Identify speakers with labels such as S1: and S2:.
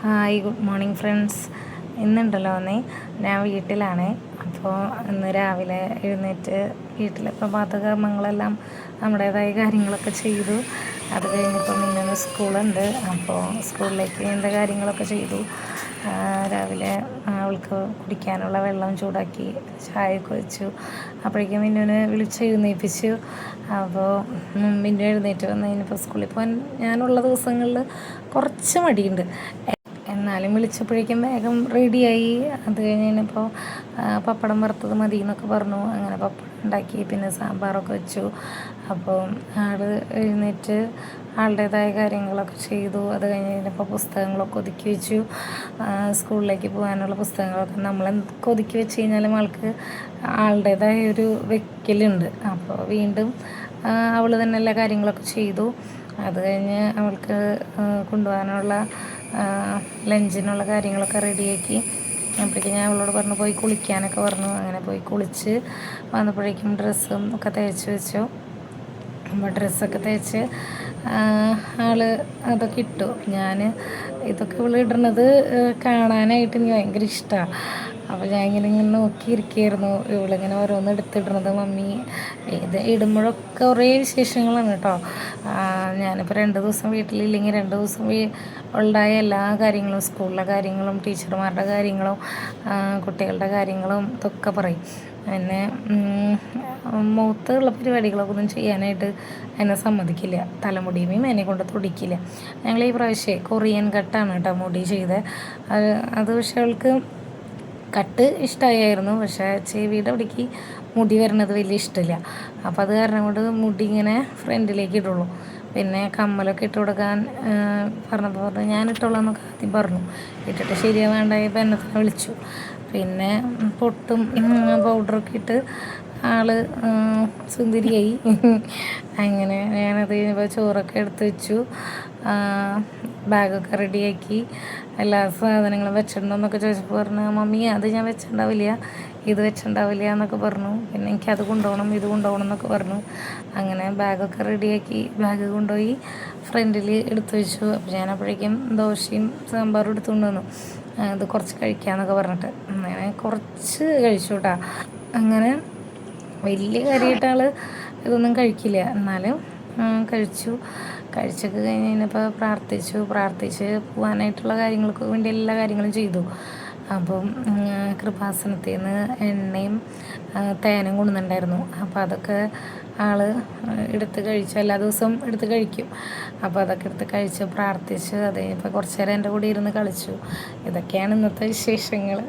S1: Hi, good morning friends. ഇന്നുണ്ടല്ലോ ഞാൻ വീട്ടിലാണ്. അപ്പോൾ ഇന്ന് രാവിലെ എഴുന്നേറ്റ് വീട്ടിലെ പ്രഭാത കർമ്മങ്ങളെല്ലാം നമ്മുടേതായ കാര്യങ്ങളൊക്കെ ചെയ്തു. അത് കഴിഞ്ഞപ്പോൾ മിന്നൂന് സ്കൂളുണ്ട്. അപ്പോൾ സ്കൂളിലേക്ക് വേണ്ട കാര്യങ്ങളൊക്കെ ചെയ്തു. രാവിലെ അവൾക്ക് കുടിക്കാനുള്ള വെള്ളം ചൂടാക്കി ചായയൊക്കെ വെച്ചു. അപ്പോഴേക്കും മിന്നൂനെ എഴുന്നേൽപ്പിച്ചു. അപ്പോൾ മിന്നു എഴുന്നേറ്റ് വന്ന് കഴിഞ്ഞപ്പോൾ സ്കൂളിൽ പോകാൻ ഞാനുള്ള ദിവസങ്ങളിൽ കുറച്ച് മടിയുണ്ട്. എന്നാലും വിളിച്ചപ്പോഴേക്കും വേഗം റെഡിയായി. അത് കഴിഞ്ഞപ്പോൾ പപ്പടം വറുത്തത് മതി എന്നൊക്കെ പറഞ്ഞു. അങ്ങനെ പപ്പടം ഉണ്ടാക്കി, പിന്നെ സാമ്പാറൊക്കെ വെച്ചു. അപ്പോൾ ആൾ എഴുന്നേറ്റ് ആളുടേതായ കാര്യങ്ങളൊക്കെ ചെയ്തു. അത് കഴിഞ്ഞപ്പോൾ പുസ്തകങ്ങളൊക്കെ ഒതുക്കി വെച്ചു. സ്കൂളിലേക്ക് പോകാനുള്ള പുസ്തകങ്ങളൊക്കെ നമ്മളെന്തൊക്കെ ഒതുക്കി വെച്ച് കഴിഞ്ഞാലും ആൾക്ക് ആളുടേതായ ഒരു വെക്കലുണ്ട്. അപ്പോൾ വീണ്ടും അവൾ തന്നെ എല്ലാ കാര്യങ്ങളൊക്കെ ചെയ്തു. അത് കഴിഞ്ഞ് അവൾക്ക് കൊണ്ടുപോകാനുള്ള ലഞ്ചിനുള്ള കാര്യങ്ങളൊക്കെ റെഡിയാക്കി. അപ്പോഴേക്കും ഞാൻ അവളോട് പറഞ്ഞു പോയി കുളിക്കാനൊക്കെ പറഞ്ഞു. അങ്ങനെ പോയി കുളിച്ച് വന്നപ്പോഴേക്കും ഡ്രസ്സും ഒക്കെ തേച്ച് വെച്ചു. അപ്പോൾ ഡ്രസ്സൊക്കെ തേച്ച് ആൾ അതൊക്കെ ഇട്ടു. ഇതൊക്കെ ഇവൾ ഇടുന്നത് കാണാനായിട്ട് എനിക്ക് ഭയങ്കര ഇഷ്ടമാണ്. അപ്പോൾ ഞാൻ ഇങ്ങനെ നോക്കിയിരിക്കുകയായിരുന്നു ഇവളിങ്ങനെ ഓരോന്ന് എടുത്തിടുന്നത്. മമ്മി ഇത് ഇടുമ്പോഴൊക്കെ കുറേ വിശേഷങ്ങളാണ് കേട്ടോ. ഞാനിപ്പോൾ 2 ദിവസം വീട്ടിലില്ലെങ്കിൽ 2 ദിവസം ഉണ്ടായ എല്ലാ കാര്യങ്ങളും, സ്കൂളിലെ കാര്യങ്ങളും ടീച്ചർമാരുടെ കാര്യങ്ങളും കുട്ടികളുടെ കാര്യങ്ങളും ഇതൊക്കെ പറയും. എന്നെ മുഖത്തുള്ള പരിപാടികളൊക്കെ ഒന്നും ചെയ്യാനായിട്ട് എന്നെ സമ്മതിക്കില്ല. തലമുടിയും എന്നെ കൊണ്ട് തൊടിക്കില്ല. ഞങ്ങൾ ഈ പ്രാവശ്യം കൊറിയൻ കട്ടാണ് കേട്ടോ മുടി ചെയ്തത്. അത് പക്ഷേ അവൾക്ക് കട്ട് ഇഷ്ടമായിരുന്നു. പക്ഷേ ചെവിയുടെ അവിടേക്ക് മുടി വരണത് വലിയ ഇഷ്ടമില്ല. അപ്പോൾ അത് കാരണം കൊണ്ട് മുടി ഇങ്ങനെ ഫ്രണ്ടിലേക്ക് ഇടുള്ളൂ. പിന്നെ കമ്മലൊക്കെ ഇട്ട് കൊടുക്കാൻ പറഞ്ഞപ്പോൾ പറഞ്ഞു ഞാൻ ഇട്ടോളാം എന്നൊക്കെ ആദ്യം പറഞ്ഞു. ഇട്ടിട്ട് ശരിയാവാണ്ടായപ്പോൾ എന്നെ തന്നെ വിളിച്ചു. പിന്നെ പൊട്ടും പൗഡറൊക്കെ ഇട്ട് ആൾ സുന്ദരിയായി. അങ്ങനെ ഞാനത് കഴിഞ്ഞപ്പോൾ ചോറൊക്കെ എടുത്ത് വെച്ചു. ബാഗൊക്കെ റെഡിയാക്കി. എല്ലാ സാധനങ്ങളും വെച്ചിട്ടുണ്ടോയെന്നൊക്കെ ചോദിച്ചപ്പോൾ പറഞ്ഞു മമ്മി അത് ഞാൻ വെച്ചിട്ടുണ്ടാവില്ല, ഇത് വെച്ചിട്ടുണ്ടാവില്ല എന്നൊക്കെ പറഞ്ഞു. പിന്നെ എനിക്കത് കൊണ്ടുപോകണം, ഇത് കൊണ്ടുപോകണം എന്നൊക്കെ പറഞ്ഞു. അങ്ങനെ ബാഗൊക്കെ റെഡിയാക്കി. ബാഗ് കൊണ്ടുപോയി ഫ്രണ്ടിൽ എടുത്തു വെച്ചു. അപ്പോൾ ഞാൻ അപ്പോഴേക്കും ദോശയും സാമ്പാറും എടുത്തുകൊണ്ട് വന്നു. ഇത് കുറച്ച് കഴിക്കാമെന്നൊക്കെ പറഞ്ഞിട്ട് അങ്ങനെ കുറച്ച് കഴിച്ചു കേട്ടോ. അങ്ങനെ വലിയ കാര്യമായിട്ട് ഇതൊന്നും കഴിക്കില്ല, എന്നാലും കഴിച്ചു. കഴിച്ചൊക്കെ കഴിഞ്ഞപ്പോൾ പ്രാർത്ഥിച്ച് പോകാനായിട്ടുള്ള കാര്യങ്ങൾക്ക് വേണ്ടി എല്ലാ കാര്യങ്ങളും ചെയ്തു. അപ്പം കൃപാസനത്തിൽ നിന്ന് എണ്ണയും തേനും കൊണ്ടുവന്നിട്ടുണ്ടായിരുന്നു. അപ്പോൾ അതൊക്കെ ആൾ എടുത്ത് കഴിച്ചു. എല്ലാ ദിവസവും എടുത്ത് കഴിക്കും. അപ്പോൾ അതൊക്കെ എടുത്ത് കഴിച്ച് പ്രാർത്ഥിച്ച് അത് കഴിഞ്ഞപ്പോൾ കുറച്ച് നേരം എൻ്റെ കൂടെ ഇരുന്ന് കളിച്ചു. ഇതൊക്കെയാണ് ഇന്നത്തെ വിശേഷങ്ങൾ.